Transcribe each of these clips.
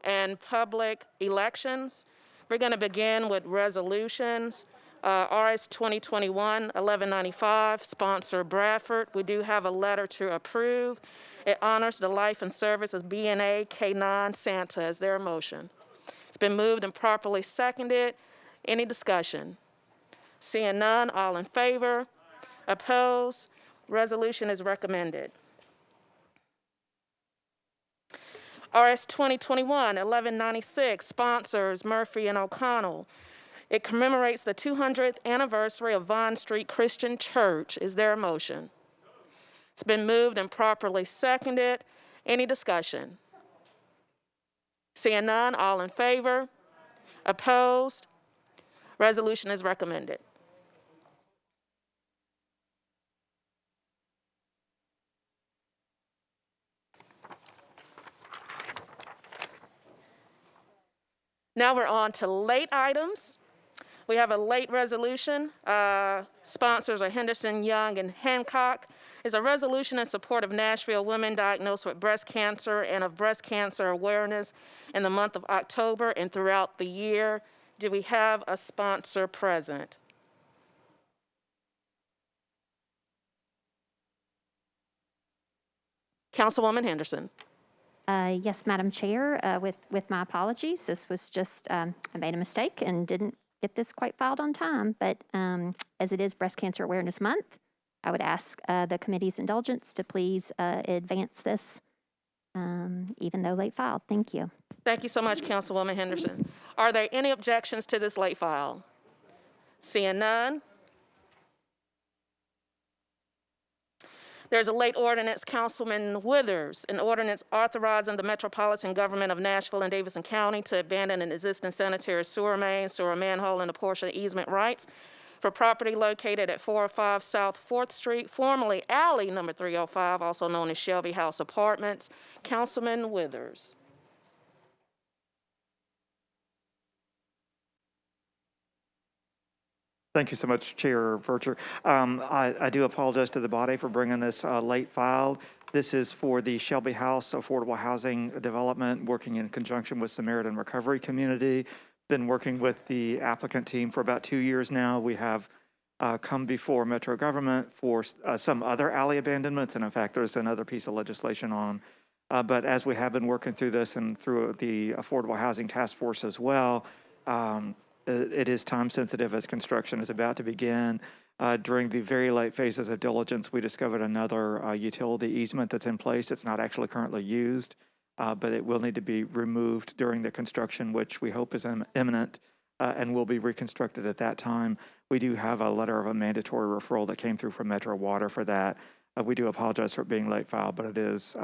and public elections. We're going to begin with resolutions. RS 2021-1195, sponsor Bradford. We do have a letter to approve. It honors the life and service of BNA K9 Santa. Is there a motion? It's been moved and properly seconded. Any discussion? Seeing none, all in favor? Opposed? Resolution is recommended. RS 2021-1196, sponsors Murphy and O'Connell. It commemorates the 200th anniversary of Vine Street Christian Church. Is there a motion? It's been moved and properly seconded. Any discussion? Seeing none, all in favor? Opposed? Resolution is recommended. Now we're on to late items. We have a late resolution. Sponsors are Henderson, Young, and Hancock. It's a resolution in support of Nashville women diagnosed with breast cancer and of breast cancer awareness in the month of October and throughout the year. Do we have a sponsor present? Councilwoman Henderson. Yes, Madam Chair, with my apologies. This was just, I made a mistake and didn't get this quite filed on time, but as it is Breast Cancer Awareness Month, I would ask the committee's indulgence to please advance this, even though late filed. Thank you. Thank you so much, Councilwoman Henderson. Are there any objections to this late file? Seeing none. There's a late ordinance, Councilman Withers, an ordinance authorizing the Metropolitan Government of Nashville and Davidson County to abandon an existing sanitary sewer main, sewer manhole, and a portion of easement rights for property located at 405 South 4th Street, formerly Alley number 305, also known as Shelby House Apartments. Councilman Withers. Thank you so much, Chair Vercher. I do apologize to the body for bringing this late filed. This is for the Shelby House Affordable Housing Development, working in conjunction with Samaritan Recovery Community. Been working with the applicant team for about 2 years now. We have come before Metro government for some other alley abandonments, and in fact, there's another piece of legislation on. But as we have been working through this and through the Affordable Housing Task Force as well, it is time sensitive as construction is about to begin. During the very late phases of diligence, we discovered another utility easement that's in place. It's not actually currently used, but it will need to be removed during the construction, which we hope is imminent and will be reconstructed at that time. We do have a letter of a mandatory referral that came through from Metro Water for that. We do apologize for it being late filed, but it is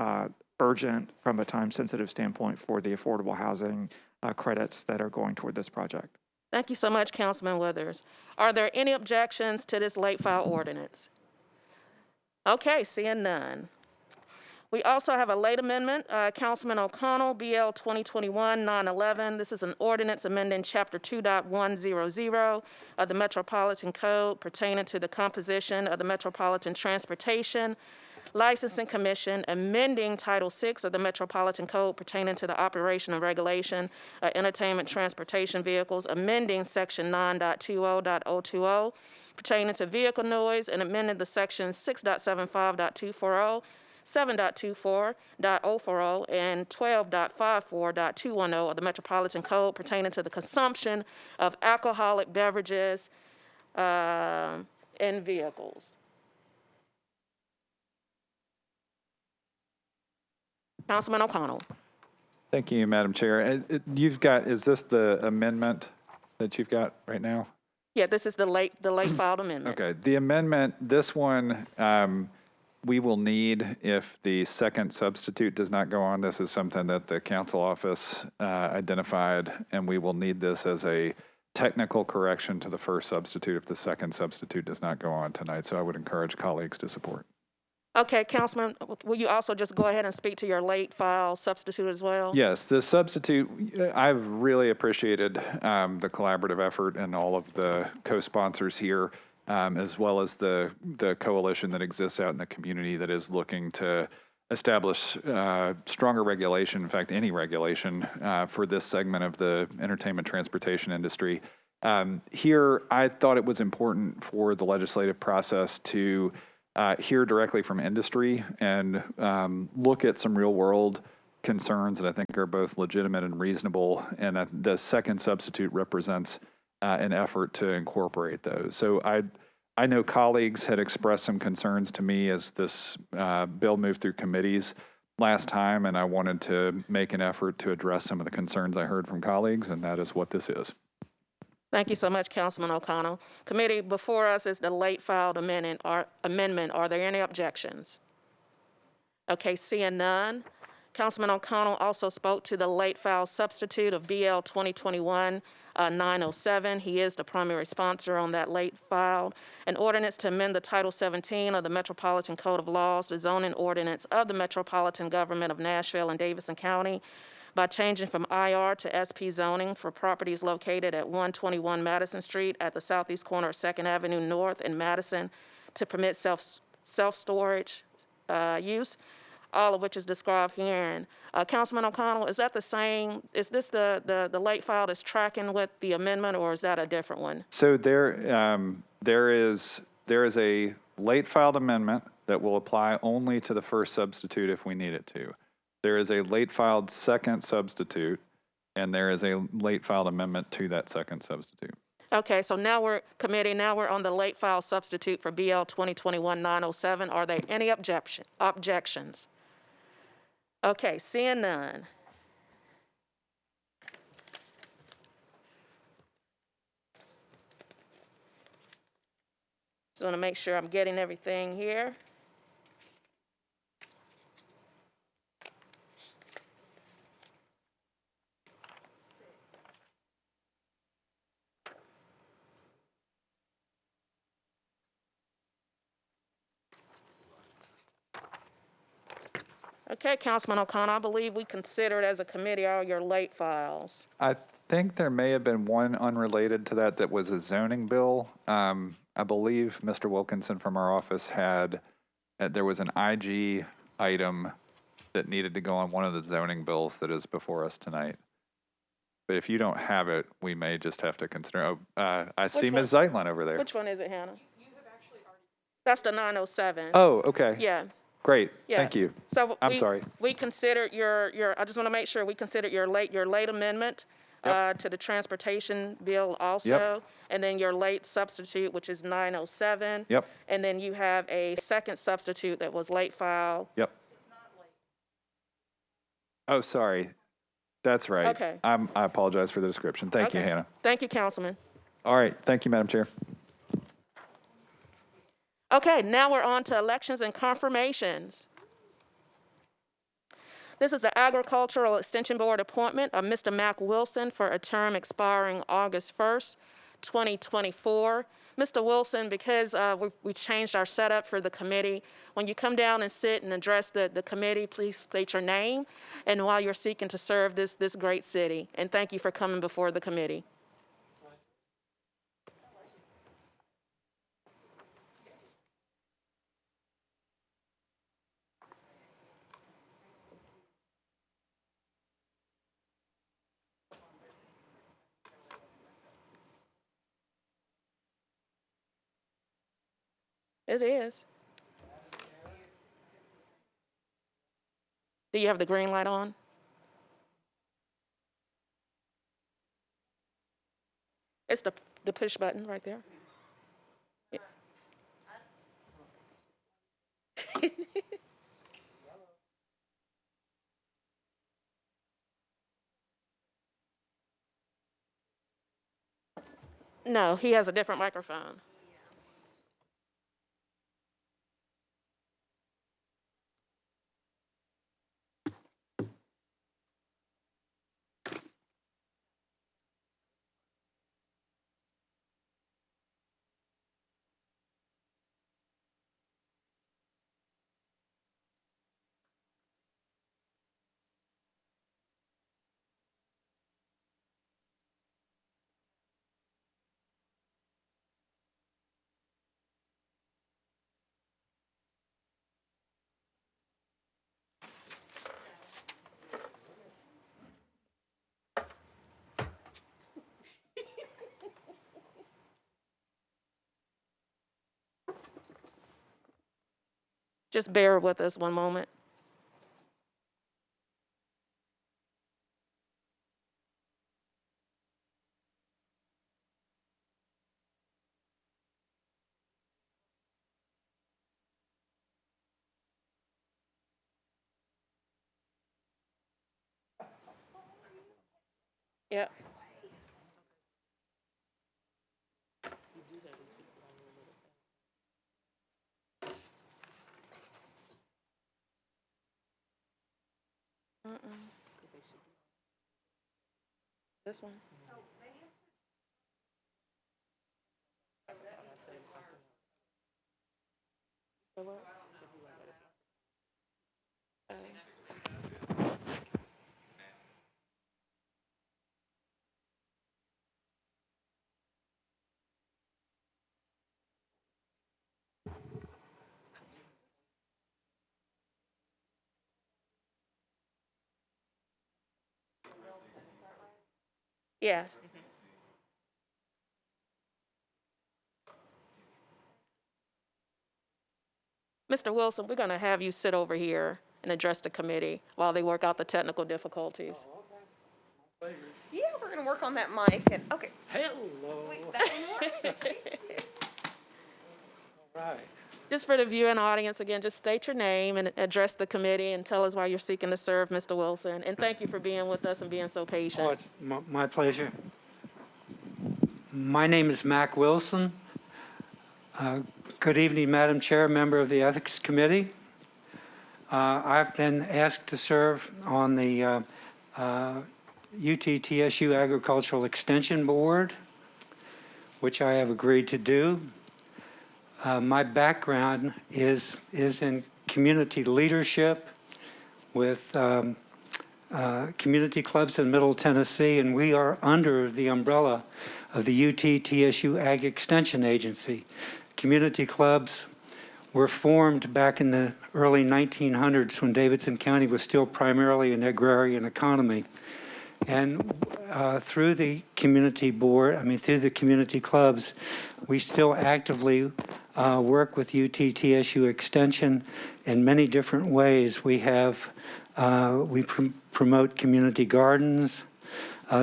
urgent from a time sensitive standpoint for the affordable housing credits that are going toward this project. Thank you so much, Councilman Withers. Are there any objections to this late file ordinance? Okay, seeing none. We also have a late amendment, Councilman O'Connell, BL 2021-911. This is an ordinance amending Chapter 2.100 of the Metropolitan Code pertaining to the composition of the Metropolitan Transportation Licensing Commission, amending Title VI of the Metropolitan Code pertaining to the operation and regulation of entertainment transportation vehicles, amending Section 9.20.020 pertaining to vehicle noise, and amending the Section 6.75.240, 7.24.040, and 12.54.210 of the Metropolitan Code pertaining to the consumption of alcoholic beverages in vehicles. Councilman O'Connell. Thank you, Madam Chair. You've got, is this the amendment that you've got right now? Yeah, this is the late filed amendment. Okay, the amendment, this one, we will need if the second substitute does not go on. This is something that the council office identified, and we will need this as a technical correction to the first substitute if the second substitute does not go on tonight. So I would encourage colleagues to support. Okay, Councilman, will you also just go ahead and speak to your late file substitute as well? Yes, the substitute, I've really appreciated the collaborative effort and all of the co-sponsors here, as well as the coalition that exists out in the community that is looking to establish stronger regulation, in fact, any regulation for this segment of the entertainment transportation industry. Here, I thought it was important for the legislative process to hear directly from industry and look at some real world concerns that I think are both legitimate and reasonable. And the second substitute represents an effort to incorporate those. So I know colleagues had expressed some concerns to me as this bill moved through committees last time, and I wanted to make an effort to address some of the concerns I heard from colleagues, and that is what this is. Thank you so much, Councilman O'Connell. Committee, before us is the late filed amendment. Are there any objections? Okay, seeing none. Councilman O'Connell also spoke to the late file substitute of BL 2021-907. He is the primary sponsor on that late file. An ordinance to amend the Title 17 of the Metropolitan Code of Laws, the zoning ordinance of the Metropolitan Government of Nashville and Davidson County by changing from IR to SP zoning for properties located at 121 Madison Street at the southeast corner of 2nd Avenue North in Madison to permit self-storage use, all of which is described herein. Councilman O'Connell, is that the same? Is this the late file that's tracking with the amendment, or is that a different one? So there is a late filed amendment that will apply only to the first substitute if we need it to. There is a late filed second substitute, and there is a late filed amendment to that second substitute. Okay, so now we're on the late file substitute for BL 2021-907. Are there any objections? Okay, seeing none. Just want to make sure I'm getting everything here. Okay, Councilman O'Connell, I believe we considered as a committee all your late files. I think there may have been one unrelated to that was a zoning bill. I believe Mr. Wilkinson from our office there was an IG item that needed to go on one of the zoning bills that is before us tonight. But if you don't have it, we may just have to consider. I see one? Ms. Zeitlin over there. Which one is it, Hannah? That's the 907. Oh, okay. Yeah. Great. Yeah. Thank you. So I'm sorry. We considered your, I just want to make sure we considered your late amendment to the transportation bill also. Yep. And then your late substitute, which is 907. Yep. And then you have a second substitute that was late file. Yep. Oh, sorry. That's right. Okay. I apologize for the description. Thank you, Okay. Hannah. Thank you, Councilman. All right. Thank you, Madam Chair. Okay, now we're on to elections and confirmations. This is the Agricultural Extension Board appointment of Mr. Mac Wilson for a term expiring August 1st, 2024. Mr. Wilson, because we changed our setup for the committee, when you come down and sit and address the committee, please state your name and while you're seeking to serve this great city. And thank you for coming before the committee. It is. Do you have the green light on? It's the push button right there. Yeah. No, he has a different microphone. Just bear with us one moment. Yep. This one. Yes. Mr. Wilson, we're going to have you sit over here and address the committee while they work out the technical difficulties. Yeah, we're gonna work on that mic and, okay. Hello. Wait, that one more? Right. Just for the viewing audience, again, just state your name and address the committee and tell us why you're seeking to serve, Mr. Wilson. And thank you for being with us and being so Oh, patient. it's my pleasure. My name is Mac Wilson. Good evening, Madam Chair, member of the Ethics Committee. I've been asked to serve on the UTTSU Agricultural Extension Board, which I have agreed to do. My background is in community leadership with community clubs in Middle Tennessee, and we are under the umbrella of the UTTSU Ag Extension Agency. Community clubs were formed back in the early 1900s when Davidson County was still primarily an agrarian economy. And through the community board, through the community clubs, we still actively work with UTTSU Extension in many different ways. We have, we promote community gardens,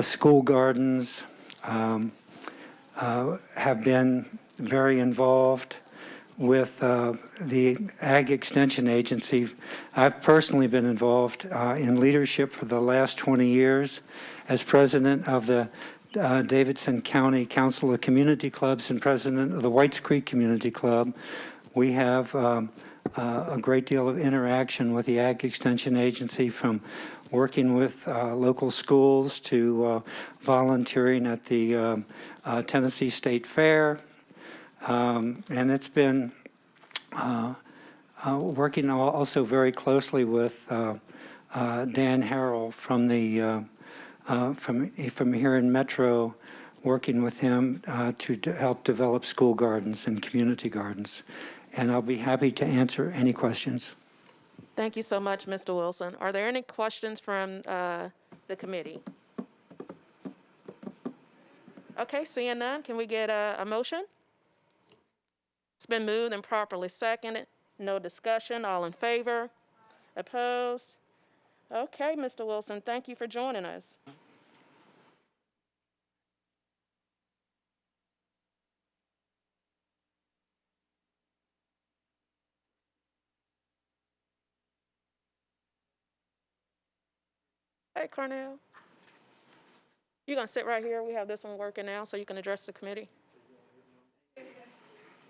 school gardens, have been very involved with the Ag Extension Agency. I've personally been involved in leadership for the last 20 years as president of the Davidson County Council of Community Clubs and president of the Whites Creek Community Club. We have a great deal of interaction with the Ag Extension Agency, from working with local schools to volunteering at the Tennessee State Fair. And it's been working also very closely with Dan Harrell from the from here in Metro, working with him to help develop school gardens and community gardens. And I'll be happy to answer any questions. Thank you so much, Mr. Wilson. Are there any questions from the committee? Okay, seeing none, can we get a motion? It's been moved and properly seconded. No discussion. All in favor? Opposed? Okay, Mr. Wilson, thank you for joining us. Hey, Cornell. You're going to sit right here. We have this one working now, so you can address the committee.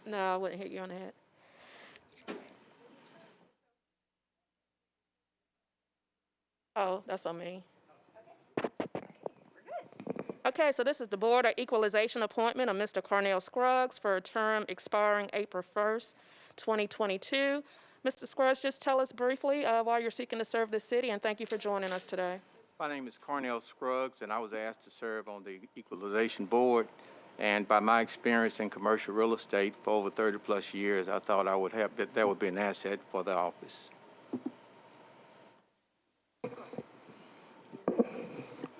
No, I wouldn't hit you on the head. Oh, that's on me. Okay, so this is the Board of Equalization appointment of Mr. Cornell Scruggs for a term expiring April 1st, 2022. Mr. Scruggs, just tell us briefly why you're seeking to serve the city, and thank you for joining us today. My name is Cornell Scruggs, and I was asked to serve on the Equalization Board. And by my experience in commercial real estate for over 30-plus years, I thought I would have that would be an asset for the office.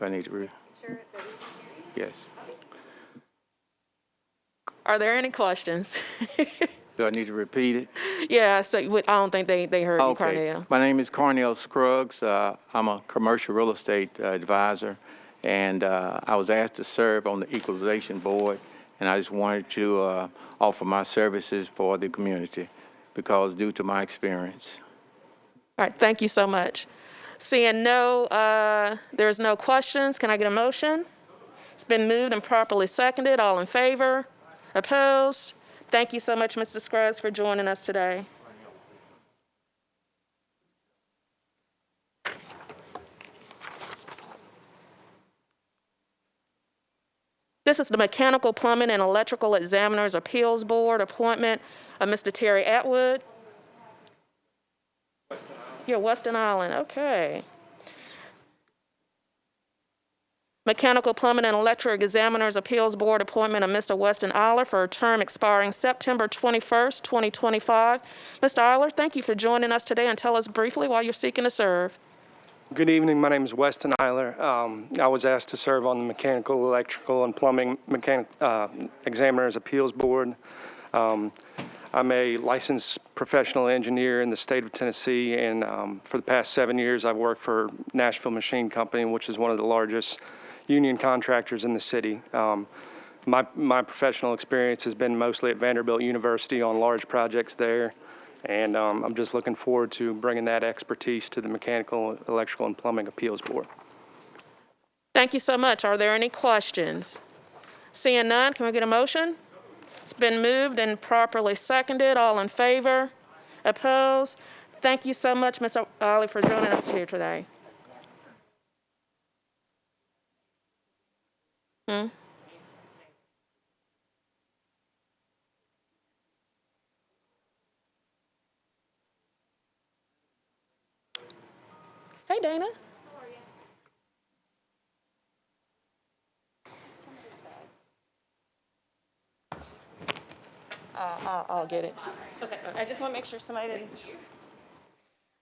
I need to yes. Are there any questions? Do I need to repeat it? Yeah, so I don't think they heard you, Okay. Cornell. My name is Cornell Scruggs. I'm a commercial real estate advisor, and I was asked to serve on the Equalization Board, and I just wanted to offer my services for the community because due to my experience. All right, thank you so much. Seeing there's no questions, can I get a motion? It's been moved and properly seconded. All in favor? Opposed? Thank you so much, Mr. Scruggs, for joining us today. This is the Mechanical, Plumbing, and Electrical Examiners Appeals Board appointment of Mr. Terry Atwood. You're Western Island, okay. Mechanical, Plumbing, and Electric Examiners Appeals Board appointment of Mr. Weston Eiler for a term expiring September 21st, 2025. Mr. Eiler, thank you for joining us today, and tell us briefly why you're seeking to serve. Good evening. My name is Weston Eiler. I was asked to serve on the Mechanical, Electrical, and Plumbing Examiners Appeals Board. I'm a licensed professional engineer in the state of Tennessee, and for the past 7 years, I've worked for Nashville Machine Company, which is one of the largest union contractors in the city. My professional experience has been mostly at Vanderbilt University on large projects there, and I'm just looking forward to bringing that expertise to the Mechanical, Electrical, and Plumbing Appeals Board. Thank you so much. Are there any questions? Seeing none, can we get a motion? It's been moved and properly seconded. All in favor? Opposed? Thank you so much, Mr. Eiler, for joining us here today. Hey, Dana. I'll get it. Okay, I just want to make sure somebody didn't.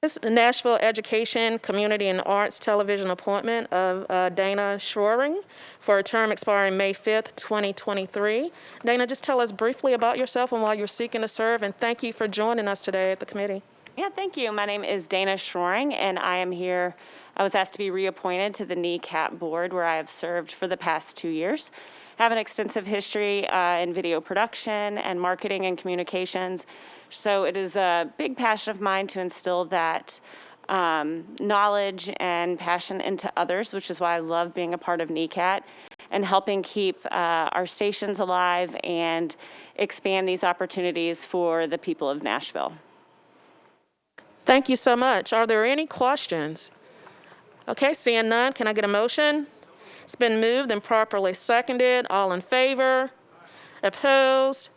This is the Nashville Education, Community, and Arts Television appointment of Dana Schroering for a term expiring May 5th, 2023. Dana, just tell us briefly about yourself and why you're seeking to serve, and thank you for joining us today at the committee. Yeah, thank you. My name is Dana Schroering, and I am here. I was asked to be reappointed to the NECAP board, where I have served for the past 2 years. I have an extensive history in video production and marketing and communications. So it is a big passion of mine to instill that knowledge and passion into others, which is why I love being a part of NECAT and helping keep our stations alive and expand these opportunities for the people of Nashville. Thank you so much. Are there any questions? Okay, seeing none, can I get a motion? It's been moved and properly seconded. All in favor? Opposed?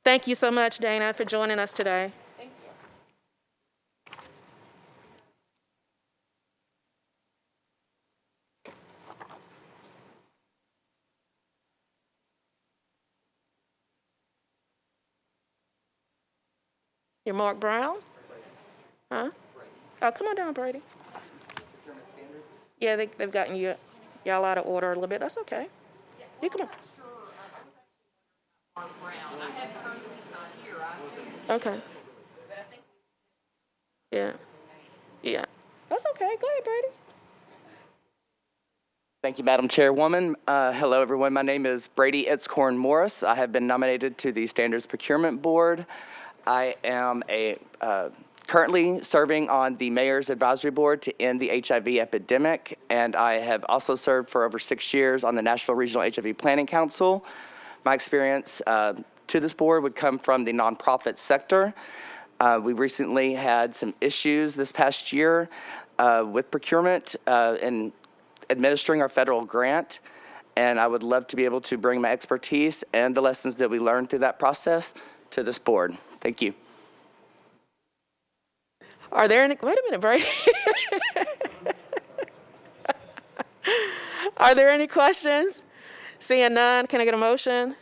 Thank you so much, Dana, for joining us today. Thank you. You're Mark Brown? Huh? Oh, come on down, Brady. Yeah, they've gotten y'all out of order a little bit. That's okay. You come on. Okay. Yeah. Yeah. That's okay. Go ahead, Brady. Thank you, Madam Chairwoman. Hello, everyone. My name is Brady Itzcorn Morris. I have been nominated to the Standards Procurement Board. I am currently serving on the Mayor's Advisory Board to end the HIV epidemic, and I have also served for over 6 years on the Nashville Regional HIV Planning Council. My experience to this board would come from the nonprofit sector. We recently had some issues this past year with procurement and administering our federal grant, and I would love to be able to bring my expertise and the lessons that we learned through that process to this board. Thank you. Are there any, wait a minute, Brady. Are there any questions? Seeing none, can I get a motion?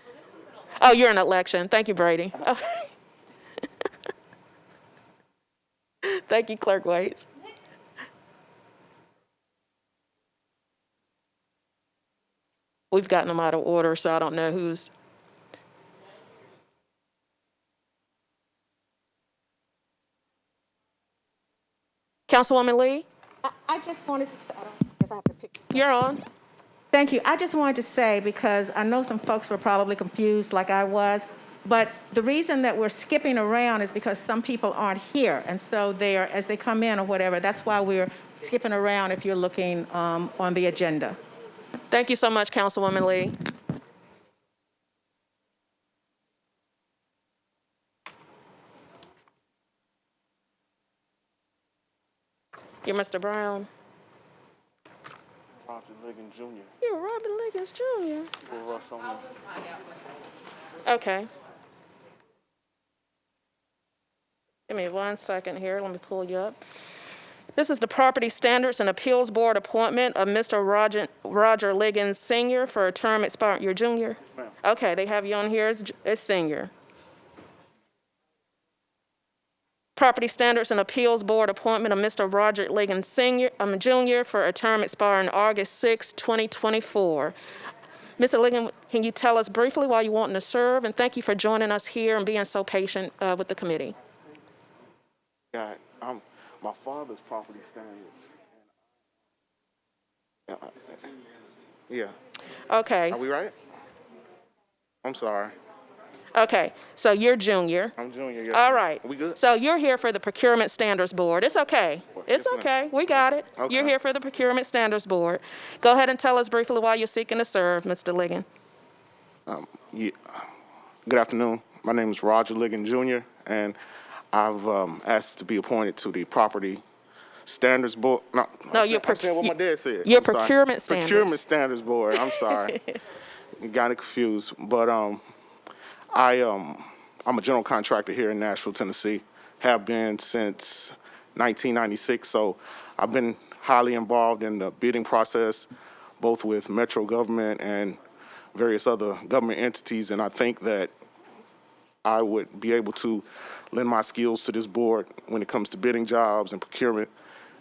Oh, you're an election. Thank you, Brady. Oh. Thank you, Clerk Waits. We've gotten them out of order, so I don't know who's. Councilwoman Lee, I just wanted to, I guess I have to pick. you're on. Thank you. I just wanted to say, because I know some folks were probably confused like I was, but the reason that we're skipping around is because some people aren't here. And so as they come in or whatever, that's why we're skipping around if you're looking on the agenda. Thank you so much, Councilwoman Lee. You're Mr. Brown. Roger Liggins Jr. You're Robert Liggins Jr. We'll rush on that. Okay. Give me 1 second here. Let me pull you up. This is the Property Standards and Appeals Board appointment of Mr. Roger Liggins Sr. for a term expiring. You're junior? Yes, ma'am. Okay, they have you on here as senior. Property Standards and Appeals Board appointment of Mr. Roger Liggins Sr., Jr. for a term expiring August 6, 2024. Mr. Liggins, can you tell us briefly why you wanting to serve? And thank you for joining us here and being so patient with the committee. Yeah, my father's property standards. Yeah. Okay. Are we right? I'm sorry. Okay, so you're junior. I'm junior. Yes. All right. We good? So you're here for the Procurement Standards Board. It's okay. It's Yes, ma'am. okay. We got it. Okay. You're here for the Procurement Standards Board. Go ahead and tell us briefly why you're seeking to serve, Mr. Liggins. Yeah. Good afternoon. My name is Roger Liggins Jr., and I've asked to be appointed to the Property Standards Board. No, I'm saying what my dad said. Your I'm sorry. Procurement Standards. Procurement Standards Board. I'm sorry. You got it confused. But I'm a general contractor here in Nashville, Tennessee. Have been since 1996. So I've been highly involved in the bidding process, both with Metro government and various other government entities. And I think that I would be able to lend my skills to this board when it comes to bidding jobs and procurement.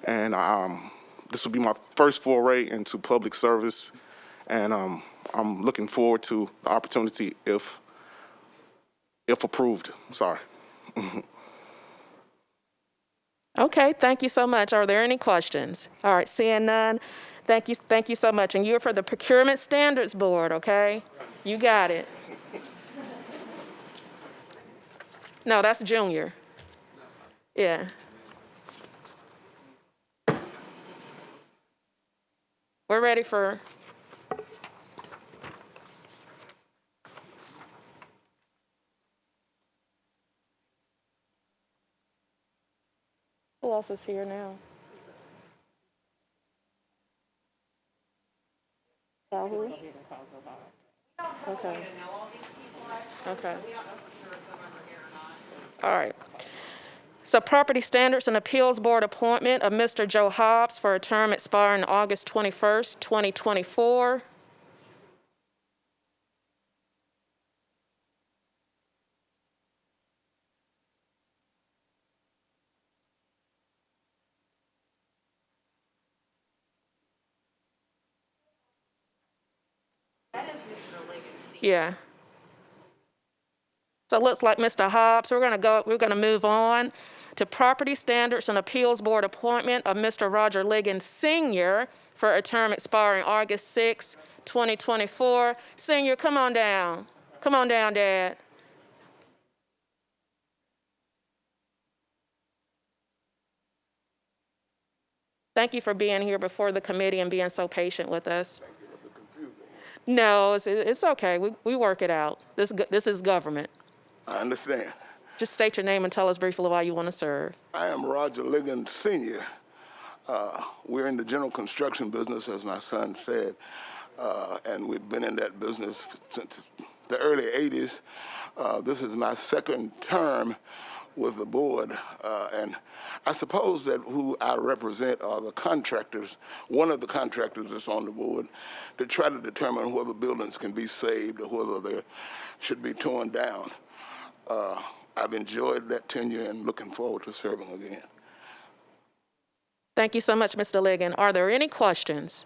And this will be my first foray into public service. And I'm looking forward to the opportunity if approved. Sorry. Okay, thank you so much. Are there any questions? All right, seeing none, thank you so much. And you're for the Procurement Standards Board, okay? You got it. No, that's junior. Yeah. We're ready for. Who else is here now? Who? Okay. Okay. All right. So Property Standards and Appeals Board appointment of Mr. Joe Hobbs for a term expiring August 21st, 2024. Yeah. So it looks like Mr. Hobbs. We're going to move on to Property Standards and Appeals Board appointment of Mr. Roger Liggins Sr. for a term expiring August 6, 2024. Senior, come on down. Come on down, Dad. Thank you for being here before the committee and being so patient with us. No, it's okay. We work it out. This is government. I understand. Just state your name and tell us briefly why you want to serve. I am Roger Liggins Sr. We're in the general construction business, as my son said, and we've been in that business since the early 80s. This is my second term with the board, and I suppose that who I represent are the contractors, one of the contractors that's on the board, to try to determine whether buildings can be saved or whether they should be torn down. I've enjoyed that tenure and looking forward to serving again. Thank you so much, Mr. Liggins. Are there any questions?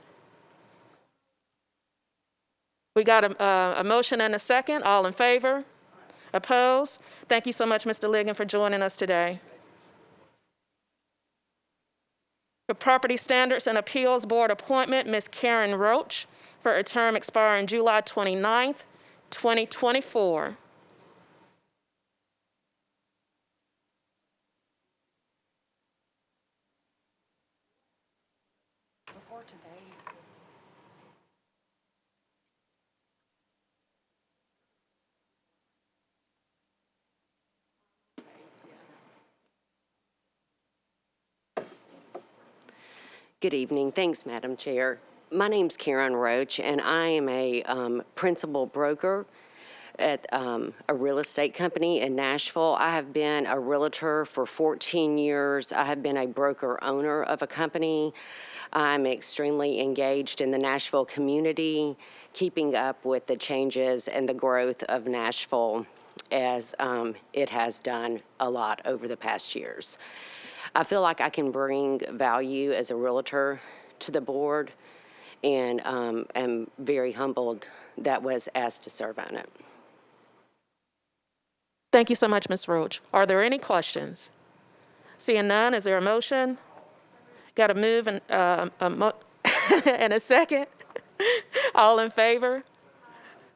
We got a motion and a second. All in favor? Opposed? Thank you so much, Mr. Liggins, for joining us today. The Property Standards and Appeals Board appointment, Ms. Karen Roach, for a term expiring July 29th, 2024. Good evening. Thanks, Madam Chair. My name's Karen Roach, and I am a principal broker at a real estate company in Nashville. I have been a realtor for 14 years. I have been a broker owner of a company. I'm extremely engaged in the Nashville community, keeping up with the changes and the growth of Nashville as it has done a lot over the past years. I feel like I can bring value as a realtor to the board, and am very humbled that was asked to serve on it. Thank you so much, Ms. Roach. Are there any questions? Seeing none, is there a motion? Got to move and and a second. All in favor?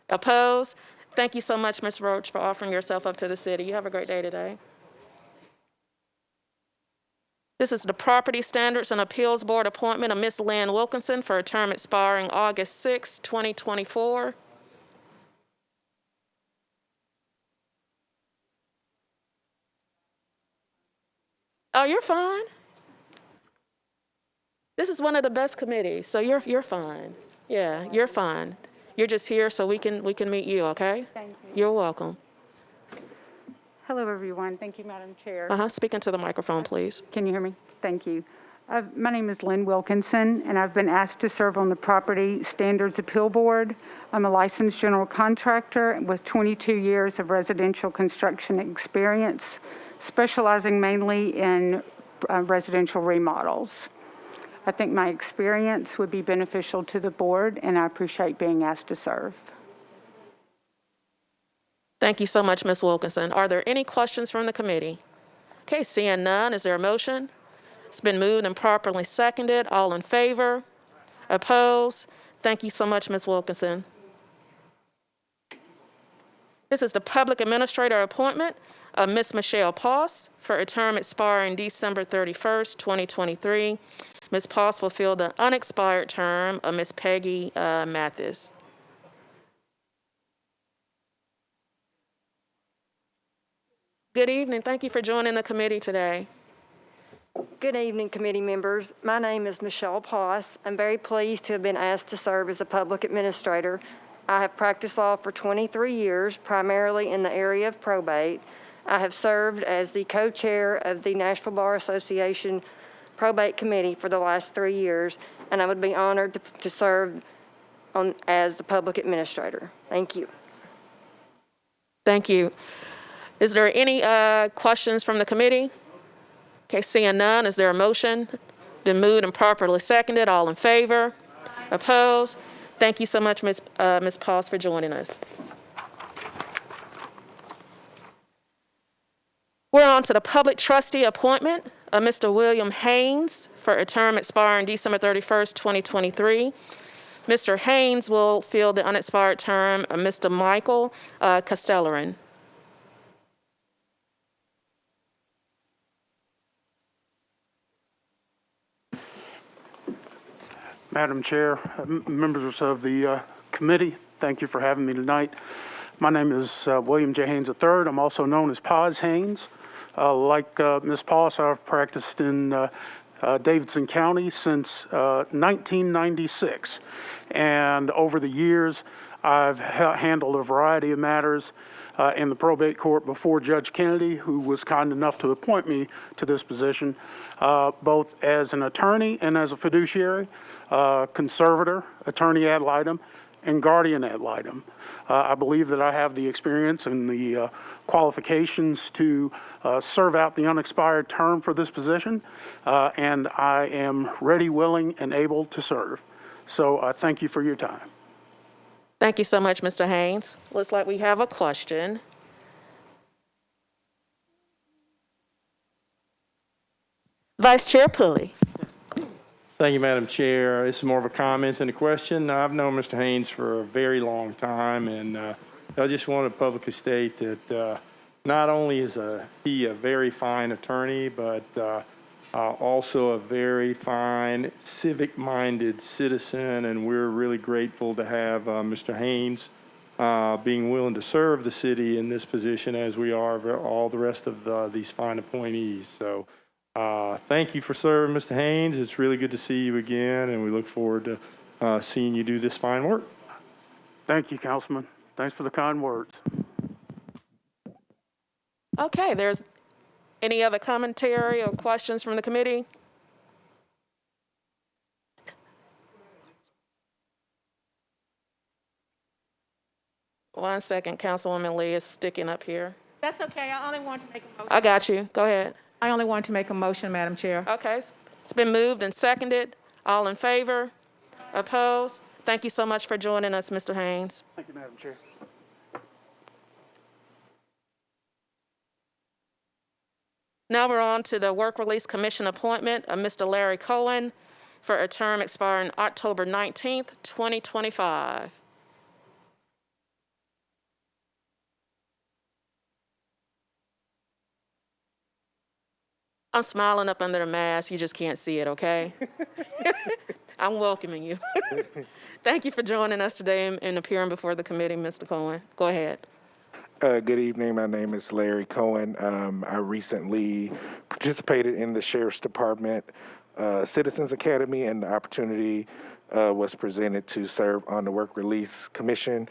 Opposed? Thank you so much, Ms. Roach, for offering yourself up to the city. You have a great day today. This is the Property Standards and Appeals Board appointment of Ms. Lynn Wilkinson for a term expiring August 6, 2024. Oh, you're fine. This is one of the best committees, so you're fine. Yeah, you're fine. You're just here so we can meet you, okay? Thank you. You're welcome. Hello, everyone. Thank you, Madam Chair. Speak into the microphone, please. Can you hear me? Thank you. My name is Lynn Wilkinson, and I've been asked to serve on the Property Standards Appeal Board. I'm a licensed general contractor with 22 years of residential construction experience, specializing mainly in residential remodels. I think my experience would be beneficial to the board, and I appreciate being asked to serve. Thank you so much, Ms. Wilkinson. Are there any questions from the committee? Okay, seeing none, is there a motion? It's been moved and properly seconded. All in favor? Opposed? Thank you so much, Ms. Wilkinson. This is the Public Administrator appointment of Ms. Michelle Poss for a term expiring December 31st, 2023. Ms. Poss will fill the unexpired term of Ms. Peggy Mathis. Good evening. Thank you for joining the committee today. Good evening, committee members. My name is Michelle Poss. I'm very pleased to have been asked to serve as a public administrator. I have practiced law for 23 years, primarily in the area of probate. I have served as the co-chair of the Nashville Bar Association Probate Committee for the last 3 years, and I would be honored to serve as the public administrator. Thank you. Thank you. Is there any questions from the committee? Okay, seeing none, is there a motion? Been moved and properly seconded. All in favor? Opposed? Thank you so much, Ms. Poss, for joining us. We're on to the public trustee appointment of Mr. William Haynes for a term expiring December 31st, 2023. Mr. Haynes will fill the unexpired term of Mr. Michael Castellarin. Madam Chair, members of the committee, thank you for having me tonight. My name is William J. Haynes III. I'm also known as Paz Haynes. Like Ms. Poss, I've practiced in Davidson County since 1996. And over the years, I've handled a variety of matters in the probate court before Judge Kennedy, who was kind enough to appoint me to this position, both as an attorney and as a fiduciary, conservator, attorney ad litem, and guardian ad litem. I believe that I have the experience and the qualifications to serve out the unexpired term for this position, and I am ready, willing, and able to serve. So thank you for your time. Thank you so much, Mr. Haynes. Looks like we have a question. Vice Chair Pulley. Thank you, Madam Chair. This is more of a comment than a question. I've known Mr. Haynes for a very long time, and I just want to publicly state that not only is he a very fine attorney, but also a very fine civic-minded citizen, and we're really grateful to have Mr. Haynes being willing to serve the city in this position as we are all the rest of these fine appointees. So thank you for serving, Mr. Haynes. It's really good to see you again, and we look forward to seeing you do this fine work. Thank you, Councilman. Thanks for the kind words. Okay, there's any other commentary or questions from the committee? One second, Councilwoman Lee is sticking up here. That's okay. I only want to make a motion. I got you. Go ahead. I only want to make a motion, Madam Chair. Okay, it's been moved and seconded. All in favor? Opposed? Thank you so much for joining us, Mr. Haynes. Thank you, Madam Chair. Now we're on to the Work Release Commission appointment of Mr. Larry Cohen for a term expiring October 19th, 2025. I'm smiling up under the mask. You just can't see it, okay? I'm welcoming you. Thank you for joining us today and appearing before the committee, Mr. Cohen. Go ahead. Good evening. My name is Larry Cohen. I recently participated in the Sheriff's Department Citizens Academy, and the opportunity was presented to serve on the Work Release Commission,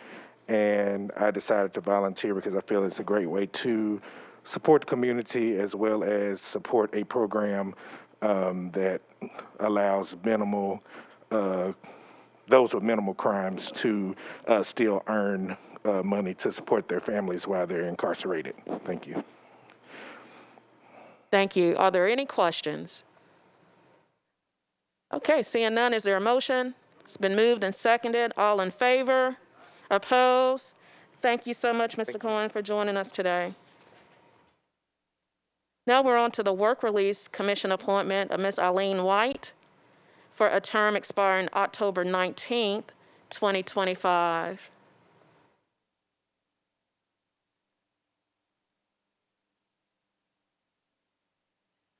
and I decided to volunteer because I feel it's a great way to support the community as well as support a program that allows those with minimal crimes to still earn money to support their families while they're incarcerated. Thank you. Thank you. Are there any questions? Okay, seeing none, is there a motion? It's been moved and seconded. All in favor? Opposed? Thank you so much, Mr. Cohen, for joining us today. Now we're on to the Work Release Commission appointment of Ms. Elaine White for a term expiring October 19th, 2025.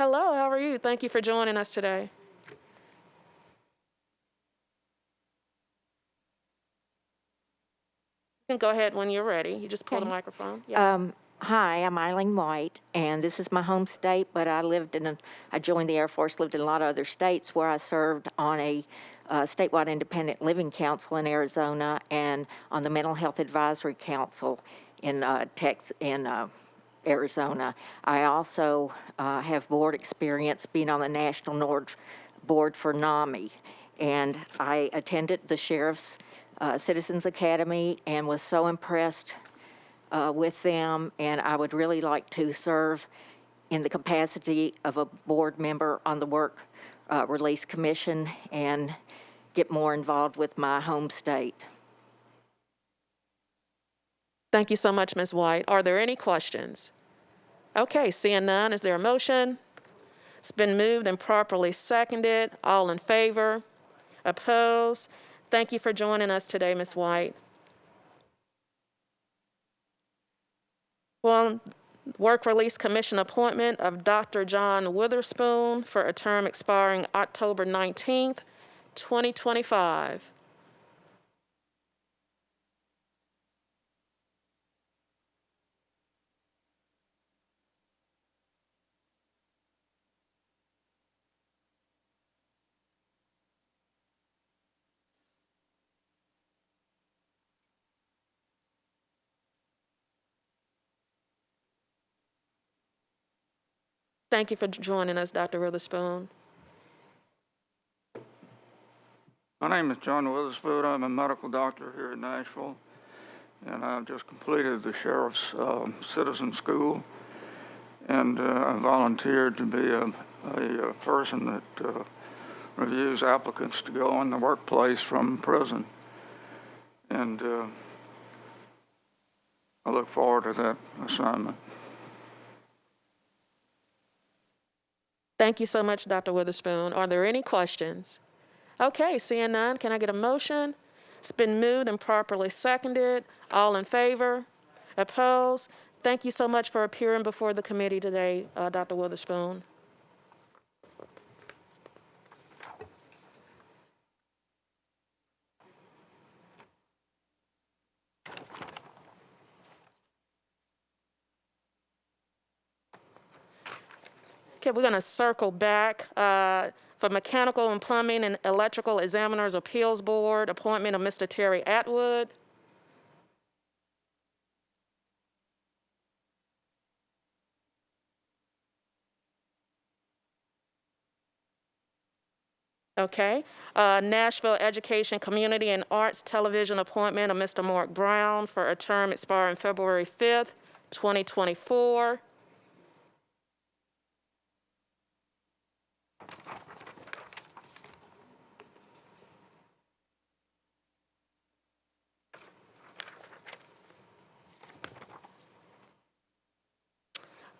Hello, how are you? Thank you for joining us today. You can go ahead when you're ready. You just pull the microphone. Yeah. Hi, I'm Elaine White, and this is my home state, but I joined the Air Force, lived in a lot of other states where I served on a statewide independent living council in Arizona and on the Mental Health Advisory Council in Arizona. I also have board experience being on the National Board for NAMI, and I attended the Sheriff's Citizens Academy and was so impressed with them, and I would really like to serve in the capacity of a board member on the Work Release Commission and get more involved with my home state. Thank you so much, Ms. White. Are there any questions? Okay, seeing none, is there a motion? It's been moved and properly seconded. All in favor? Opposed? Thank you for joining us today, Ms. White. Well, Work Release Commission appointment of Dr. John Witherspoon for a term expiring October 19th, 2025. Thank you for joining us, Dr. Witherspoon. My name is John Witherspoon. I'm a medical doctor here in Nashville, and I've just completed the Sheriff's Citizen School, and I volunteered to be a person that reviews applicants to go in the workplace from prison, and I look forward to that assignment. Thank you so much, Dr. Witherspoon. Are there any questions? Okay, seeing none, can I get a motion? It's been moved and properly seconded. All in favor? Opposed? Thank you so much for appearing before the committee today, Dr. Witherspoon. Okay, we're going to circle back for Mechanical and Plumbing and Electrical Examiners Appeals Board, appointment of Mr. Terry Atwood. Okay. Nashville Education, Community, and Arts Television appointment of Mr. Mark Brown for a term expiring February 5th, 2024.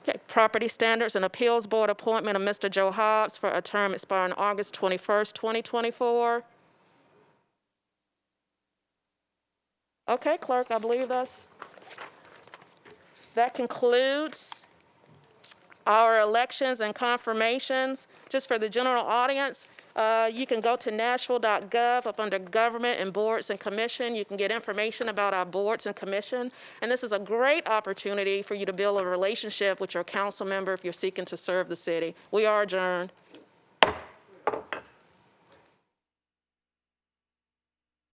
Okay, Property Standards and Appeals Board appointment of Mr. Joe Hobbs for a term expiring August 21st, 2024. Okay, clerk, I believe that concludes our elections and confirmations. Just for the general audience, you can go to nashville.gov up under Government and Boards and Commission. You can get information about our boards and commission. And this is a great opportunity for you to build a relationship with your council member if you're seeking to serve the city. We are adjourned.